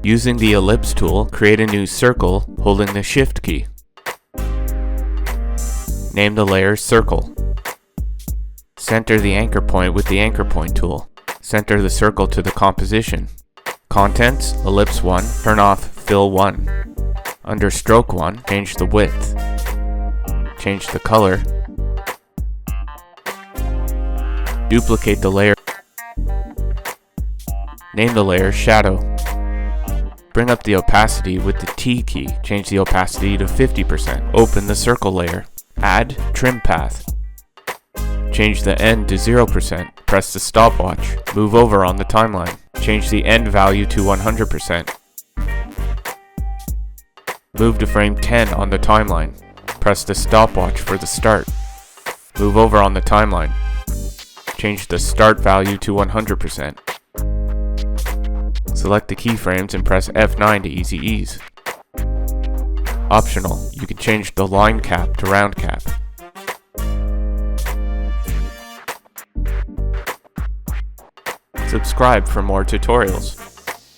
Using the ellipse tool, create a new circle holding the Shift key. Name the layer Circle. Center the anchor point with the anchor point tool. Center the circle to the composition. Contents, ellipse 1, turn off fill 1. Under stroke 1, change the width. Change the color. Duplicate the layer. Name the layer Shadow. Bring up the opacity with the T key. Change the opacity to 50%. Open the circle layer. Add trim path. Change the end to 0%. Press the stopwatch. Move over on the timeline. Change the end value to 100%. Move to frame 10 on the timeline. Press the stopwatch for the start. Move over on the timeline. Change the start value to 100%. Select the keyframes and press F9 to easy ease. Optional, you can change the line cap to round cap. Subscribe for more tutorials.